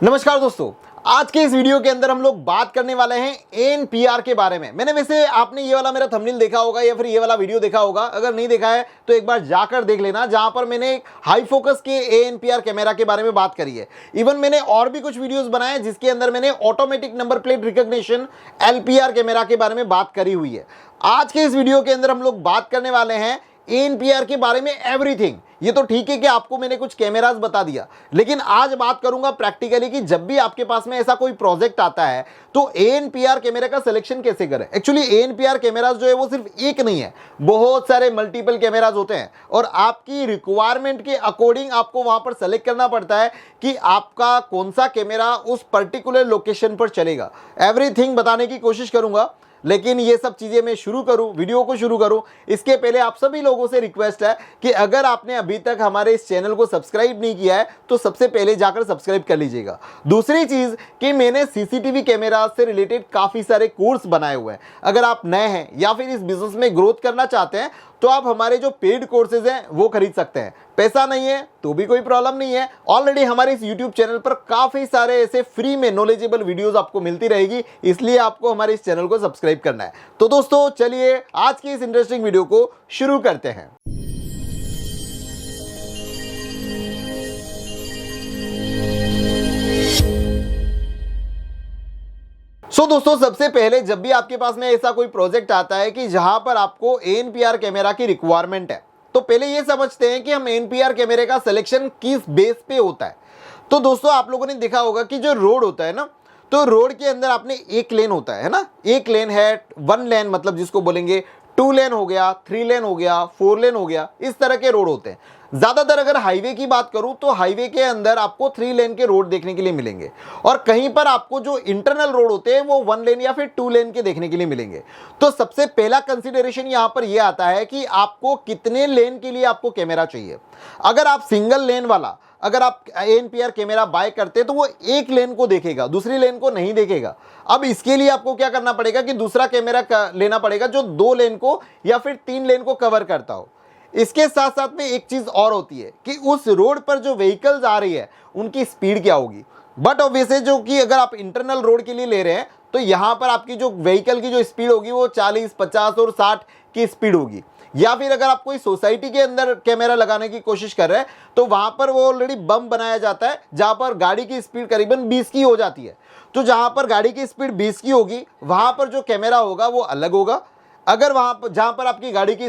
नमस्कार दोस्तों, आज के इस वीडियो के अंदर हम लोग बात करने वाले हैं ANPR के बारे में। मैंने वैसे आपने ये वाला मेरा थंबनेल देखा होगा या फिर ये वाला वीडियो देखा होगा। अगर नहीं देखा है तो एक बार जाकर देख लेना, जहां पर मैंने एक हाई फोकस के ANPR कैमरा के बारे में बात करी है। इवन मैंने और भी कुछ वीडियोस बनाए हैं जिसके अंदर मैंने automatic number plate recognition LPR camera के बारे में बात करी हुई है। आज के इस वीडियो के अंदर हम लोग बात करने वाले हैं ANPR के बारे में एवरीथिंग। ये तो ठीक है कि आपको मैंने कुछ कैमरास बता दिया, लेकिन आज बात करूंगा प्रैक्टिकली कि जब भी आपके पास में ऐसा कोई प्रोजेक्ट आता है तो ANPR कैमरे का सिलेक्शन कैसे करें। एक्चुअली ANPR कैमरास जो है वो सिर्फ एक नहीं है, बहुत सारे मल्टीपल कैमरास होते हैं और आपकी रिक्वायरमेंट के अकॉर्डिंग आपको वहां पर सेलेक्ट करना पड़ता है कि आपका कौन सा कैमरा उस पर्टिकुलर लोकेशन पर चलेगा। एवरीथिंग बताने की कोशिश करूंगा, लेकिन ये सब चीज़ें मैं वीडियो को शुरू करूं इसके पहले आप सभी लोगों से रिक्वेस्ट है कि अगर आपने अभी तक हमारे इस चैनल को सब्सक्राइब नहीं किया है तो सबसे पहले जाकर सब्सक्राइब कर लीजिएगा। दूसरी चीज़ कि मैंने CCTV कैमरा से रिलेटेड काफ़ी सारे कोर्स बनाए हुए हैं। अगर आप नए हैं या फिर इस बिजनेस में ग्रोथ करना चाहते हैं तो आप हमारे जो पेड कोर्सेज हैं वो खरीद सकते हैं। पैसा नहीं है तो भी कोई प्रॉब्लम नहीं है। ऑलरेडी हमारे इस YouTube चैनल पर काफी सारे ऐसे फ्री में नॉलेजेबल वीडियोस आपको मिलती रहेगी, इसलिए आपको हमारे इस चैनल को सब्सक्राइब करना है। तो दोस्तों चलिए आज की इस इंटरेस्टिंग वीडियो को शुरू करते हैं। दोस्तों सबसे पहले जब भी आपके पास में ऐसा कोई प्रोजेक्ट आता है कि जहां पर आपको ANPR कैमरा की रिक्वायरमेंट है, तो पहले ये समझते हैं कि हम ANPR कैमरे का सिलेक्शन किस बेस पे होता है। तो दोस्तों आप लोगों ने देखा होगा कि जो रोड होता है ना, तो रोड के अंदर आपने एक लेन होता है ना, एक लेन है, वन लेन मतलब जिसको बोलेंगे 2 लेन हो गया, 3 लेन हो गया, 4 लेन हो गया, इस तरह के रोड होते हैं। ज्यादातर अगर हाईवे की बात करूं तो हाईवे के अंदर आपको 3 लेन के रोड देखने के लिए मिलेंगे और कहीं पर आपको जो इंटरनल रोड होते हैं वो 1 लेन या फिर 2 लेन के देखने के लिए मिलेंगे। तो सबसे पहला कंसीडरेशन यहां पर यह आता है कि आपको कितने लेन के लिए आपको कैमरा चाहिए। अगर आप सिंगल लेन वाला अगर आप ANPR कैमरा बाय करते हैं तो वो एक लेन को देखेगा, दूसरी लेन को नहीं देखेगा। अब इसके लिए आपको क्या करना पड़ेगा कि दूसरा कैमरा लेना पड़ेगा जो 2 लेन को या फिर 3 लेन को कवर करता हो। इसके साथ साथ में एक चीज और होती है कि उस रोड पर जो व्हीकल्स आ रही है उनकी स्पीड क्या होगी। बट ऑब्वियसली जो कि अगर आप इंटरनल रोड के लिए ले रहे हैं तो यहां पर आपकी जो व्हीकल की जो स्पीड होगी वो 40, 50 और 60 की स्पीड होगी। या फिर अगर आप कोई सोसाइटी के अंदर कैमरा लगाने की कोशिश कर रहे हैं तो वहां पर वो ऑलरेडी बम बनाया जाता है जहां पर गाड़ी की स्पीड करीबन 20 की हो जाती है। तो जहां पर गाड़ी की स्पीड 20 की होगी वहां पर जो कैमरा होगा वो अलग होगा। अगर वहां पर जहां पर आपकी गाड़ी की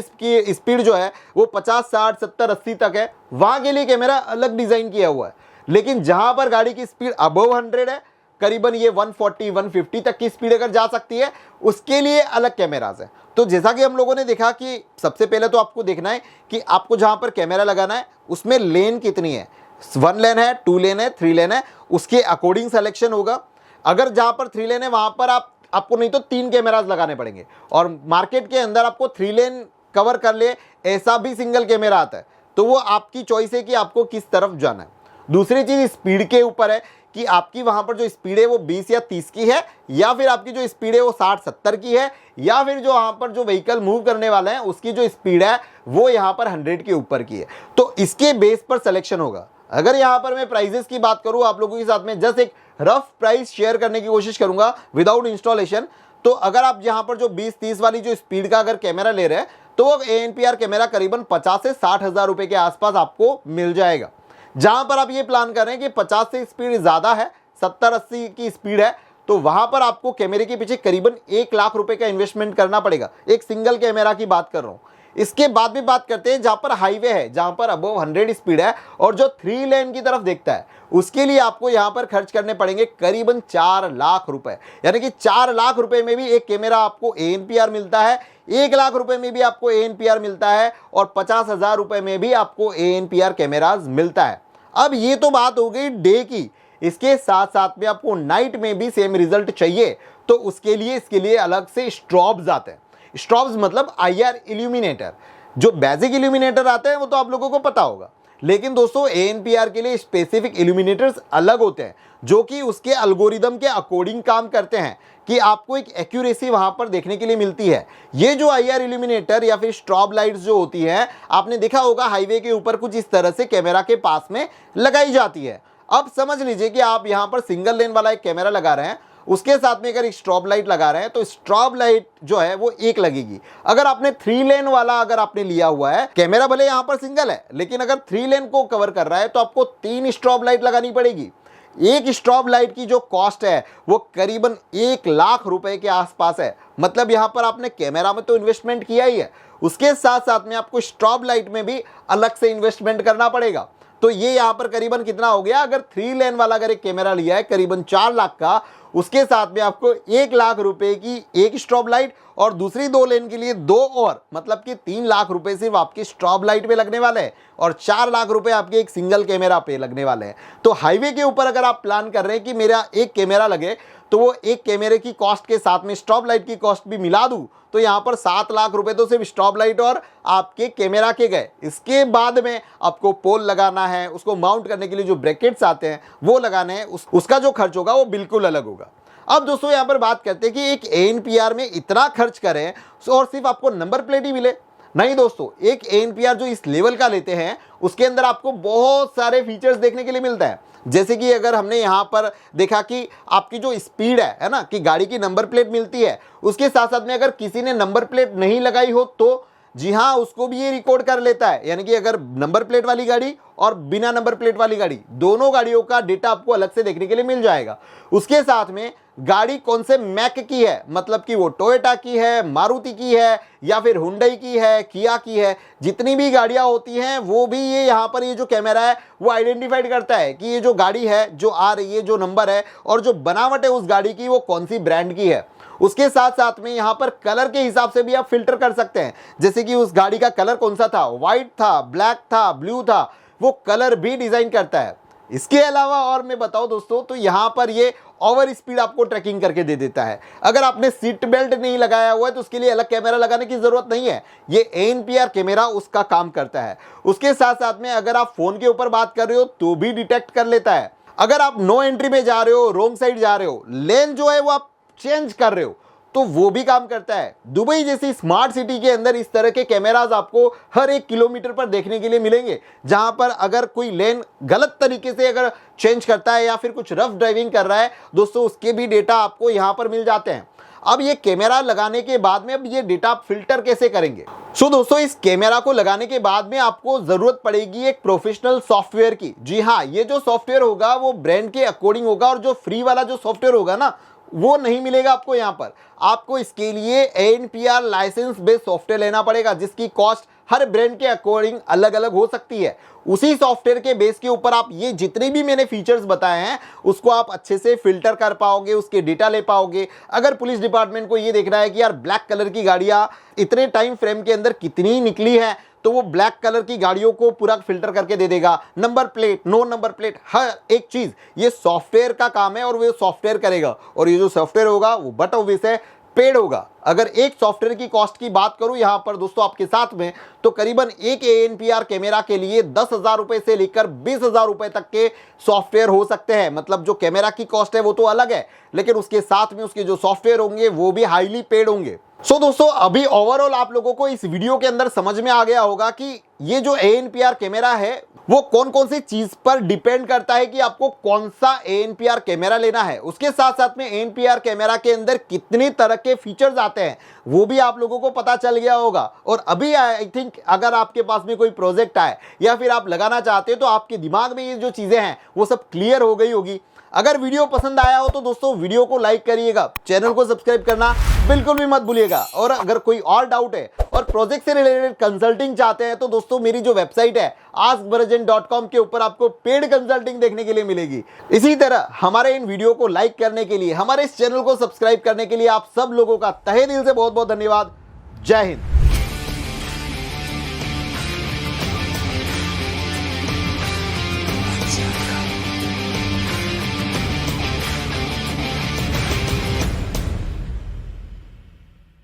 स्पीड जो है वो 50, 60, 70, 80 तक है, वहां के लिए कैमरा अलग डिजाइन किया हुआ है। लेकिन जहां पर गाड़ी की स्पीड अबव 100 है, करीबन ये 140, 150 तक की स्पीड अगर जा सकती है, उसके लिए अलग कैमरास है। तो जैसा कि हम लोगों ने देखा कि सबसे पहले तो आपको देखना है कि आपको जहां पर कैमरा लगाना है उसमें लेन कितनी है, 1 लेन है, 2 लेन है, 3 लेन है, उसके अकॉर्डिंग सिलेक्शन होगा। अगर जहां पर 3 लेन है वहां पर आपको नहीं तो 3 कैमरास लगाने पड़ेंगे और मार्केट के अंदर आपको 3 लेन कवर कर ले ऐसा भी सिंगल कैमरा आता है। तो वो आपकी चॉइस है कि आपको किस तरफ जाना है। दूसरी चीज स्पीड के ऊपर है कि आपकी वहां पर जो स्पीड है वो 20 या 30 की है, या फिर आपकी जो स्पीड है वो 60, 70 की है, या फिर जो वहां पर जो व्हीकल मूव करने वाले हैं उसकी जो स्पीड है वो यहां पर 100 के ऊपर की है। तो इसके बेस पर सिलेक्शन होगा। अगर यहां पर मैं प्राइजेस की बात करूं आप लोगों के साथ में जस्ट एक रफ प्राइस शेयर करने की कोशिश करूंगा विदाउट इंस्टॉलेशन। तो अगर आप यहां पर जो 20-30 वाली जो स्पीड का अगर कैमरा ले रहे हैं तो वो ANPR कैमरा करीबन 50 से 60 हजार रुपए के आसपास आपको मिल जाएगा। जहां पर आप ये प्लान कर रहे हैं कि 50 से स्पीड ज्यादा है, 70-80 की स्पीड है, तो वहां पर आपको कैमरे के पीछे करीबन 1 लाख रुपए का इन्वेस्टमेंट करना पड़ेगा। एक सिंगल कैमरा की बात कर रहा हूं। इसके बाद भी बात करते हैं जहां पर हाईवे है, जहां पर अबव 100 स्पीड है और जो 3 लेन की तरफ देखता है, उसके लिए आपको यहां पर खर्च करने पड़ेंगे करीबन 4 लाख रुपए। यानी कि 4 लाख रुपए में भी एक कैमरा आपको ANPR मिलता है, 1 लाख रुपए में भी आपको ANPR मिलता है और 50 हजार रुपए में भी आपको ANPR कैमराज मिलता है। अब ये तो बात हो गई डे की। इसके साथ साथ में आपको नाइट में भी सेम रिजल्ट चाहिए तो इसके लिए अलग से स्ट्रॉब्स आते हैं। स्ट्रॉब्स मतलब IR इल्यूमिनेटर। जो बेसिक इल्यूमिनेटर आते हैं वो तो आप लोगों को पता होगा, लेकिन दोस्तों ANPR के लिए स्पेसिफिक इल्यूमिनेटर्स अलग होते हैं जो कि उसके एल्गोरिदम के अकॉर्डिंग काम करते हैं कि आपको एक एक्यूरेसी वहां पर देखने के लिए मिलती है। ये जो IR इल्यूमिनेटर या फिर स्ट्रॉब लाइट्स जो होती है, आपने देखा होगा हाईवे के ऊपर कुछ इस तरह से कैमरा के पास में लगाई जाती है। अब समझ लीजिए कि आप यहां पर सिंगल लेन वाला एक कैमरा लगा रहे हैं, उसके साथ में अगर स्ट्रॉब लाइट लगा रहे हैं तो स्ट्रॉब लाइट जो है वो एक लगेगी। अगर आपने 3 लेन वाला अगर आपने लिया हुआ है कैमरा, भले यहां पर सिंगल है लेकिन अगर 3 लेन को कवर कर रहा है तो आपको 3 स्ट्रॉब लाइट लगानी पड़ेगी। एक स्ट्रॉब लाइट की जो कॉस्ट है वो करीबन 1 लाख रुपए के आसपास है। मतलब यहां पर आपने कैमरा में तो इन्वेस्टमेंट किया ही है, उसके साथ साथ में आपको स्ट्रॉब लाइट में भी अलग से इन्वेस्टमेंट करना पड़ेगा। तो ये यहां पर करीबन कितना हो गया, अगर 3 लेन वाला अगर एक कैमरा लिया है करीबन 4 लाख का, उसके साथ में आपको 1 लाख रुपए की एक स्ट्रॉब लाइट और दूसरी 2 लेन के लिए 2 और, मतलब कि 3 लाख रुपए सिर्फ आपकी स्ट्रॉब लाइट पे लगने वाले हैं और 4 लाख रुपए आपके एक सिंगल कैमरा पे लगने वाले हैं। तो हाईवे के ऊपर अगर आप प्लान कर रहे हैं कि मेरा एक कैमरा लगे तो वो एक कैमरे की कॉस्ट के साथ में स्ट्रॉब लाइट की कॉस्ट भी मिला दूं तो यहां पर 7 लाख रुपए तो सिर्फ स्ट्रॉब लाइट और आपके कैमरा के गए। इसके बाद में आपको पोल लगाना है, उसको माउंट करने के लिए जो ब्रैकेट्स आते हैं वो लगाने हैं, उसका जो खर्च होगा वो बिल्कुल अलग होगा। अब दोस्तों यहां पर बात करते हैं कि एक ANPR में इतना खर्च करें और सिर्फ आपको नंबर प्लेट ही मिले। नहीं दोस्तों, एक ANPR जो इस लेवल का लेते हैं उसके अंदर आपको बहुत सारे फीचर्स देखने के लिए मिलता है। जैसे कि अगर हमने यहाँ पर देखा कि आपकी जो स्पीड है ना, कि गाड़ी की नंबर प्लेट मिलती है, उसके साथ साथ में अगर किसी ने नंबर प्लेट नहीं लगाई हो तो जी हाँ उसको भी ये रिकॉर्ड कर लेता है। यानी कि अगर नंबर प्लेट वाली गाड़ी और बिना नंबर प्लेट वाली गाड़ी, दोनों गाड़ियों का डेटा आपको अलग से देखने के लिए मिल जाएगा। उसके साथ में गाड़ी कौन से मैक की है, मतलब कि वो टोयोटा की है, मारुति की है या फिर हुंडई की है, किया की है, जितनी भी गाड़ियां होती हैं वो भी ये यहाँ पर ये जो कैमरा है वो आइडेंटिफाइड करता है कि ये जो गाड़ी है जो आ रही है, जो नंबर है और जो बनावट है उस गाड़ी की वो कौन सी ब्रांड की है। उसके साथ साथ में यहाँ पर कलर के हिसाब से भी आप फिल्टर कर सकते हैं, जैसे कि उस गाड़ी का कलर कौन सा था, व्हाइट था, ब्लैक था, ब्लू था, वो कलर भी डिजाइन करता है। इसके अलावा और मैं बताऊं दोस्तों तो यहाँ पर ये ओवर स्पीड आपको ट्रैकिंग करके दे देता है। अगर आपने सीट बेल्ट नहीं लगाया हुआ है तो उसके लिए अलग कैमरा लगाने की जरूरत नहीं है, ये ANPR कैमरा उसका काम करता है। उसके साथ साथ में अगर आप फोन के ऊपर बात कर रहे हो तो भी डिटेक्ट कर लेता है। अगर आप नो एंट्री में जा रहे हो, रोंग साइड जा रहे हो, लेन जो है वो आप चेंज कर रहे हो तो वो भी काम करता है। दुबई जैसी स्मार्ट सिटी के अंदर इस तरह के कैमरास आपको हर 1 किलोमीटर पर देखने के लिए मिलेंगे, जहां पर अगर कोई लेन गलत तरीके से अगर चेंज करता है या फिर कुछ रफ ड्राइविंग कर रहा है दोस्तों, उसके भी डेटा आपको यहां पर मिल जाते हैं। अब ये कैमरा लगाने के बाद में अब ये डेटा आप फिल्टर कैसे करेंगे। सो दोस्तों इस कैमरा को लगाने के बाद में आपको जरूरत पड़ेगी एक प्रोफेशनल सॉफ्टवेयर की। जी हाँ, ये जो सॉफ्टवेयर होगा वो ब्रांड के अकॉर्डिंग होगा और जो फ्री वाला जो सॉफ्टवेयर होगा ना वो नहीं मिलेगा आपको। यहाँ पर आपको इसके लिए ANPR लाइसेंस बेस्ड सॉफ्टवेयर लेना पड़ेगा, जिसकी कॉस्ट हर ब्रांड के अकॉर्डिंग अलग अलग हो सकती है। उसी सॉफ्टवेयर के बेस के ऊपर आप ये जितने भी मैंने फीचर्स बताए हैं उसको आप अच्छे से फिल्टर कर पाओगे, उसके डेटा ले पाओगे। अगर पुलिस डिपार्टमेंट को ये देखना है कि यार ब्लैक कलर की गाड़ियां इतने टाइम फ्रेम के अंदर कितनी निकली है तो वो ब्लैक कलर की गाड़ियों को पूरा फिल्टर करके दे देगा। Number plate, no number plate, हर एक चीज ये सॉफ्टवेयर का काम है और वो सॉफ्टवेयर करेगा। और ये जो सॉफ्टवेयर होगा वो बट ऑब्वियस पेड होगा। अगर एक सॉफ्टवेयर की कॉस्ट की बात करूं यहां पर दोस्तों आपके साथ में, तो करीबन एक ANPR कैमरा के लिए 10,000 रुपए से लेकर 20,000 रुपए तक के सॉफ्टवेयर हो सकते हैं। मतलब जो कैमरा की कॉस्ट है वो तो अलग है, लेकिन उसके साथ में उसके जो सॉफ्टवेयर होंगे वो भी हाईली पेड होंगे। सो दोस्तों अभी ओवरऑल आप लोगों को इस वीडियो के अंदर समझ में आ गया होगा कि ये जो ANPR कैमरा है वो कौन कौन सी चीज पर डिपेंड करता है कि आपको कौन सा ANPR कैमरा लेना है। उसके साथ साथ में ANPR कैमरा के अंदर कितने तरह के फीचर्स आते हैं वो भी आप लोगों को पता चल गया होगा। और अभी आई थिंक अगर आपके पास में कोई प्रोजेक्ट आए या फिर आप लगाना चाहते हो तो आपके दिमाग में ये जो चीजें हैं वो सब क्लियर हो गई होगी। अगर वीडियो पसंद आया हो तो दोस्तों वीडियो को लाइक करिएगा, चैनल को सब्सक्राइब करना बिल्कुल भी मत भूलिएगा। और अगर कोई और डाउट है और प्रोजेक्ट से रिलेटेड कंसल्टिंग चाहते हैं तो दोस्तों मेरी जो वेबसाइट है askbarajan.com के ऊपर आपको पेड कंसल्टिंग देखने के लिए मिलेगी। इसी तरह हमारे इन वीडियो को लाइक करने के लिए, हमारे इस चैनल को सब्सक्राइब करने के लिए आप सब लोगों का तहे दिल से बहुत बहुत धन्यवाद। जय हिंद।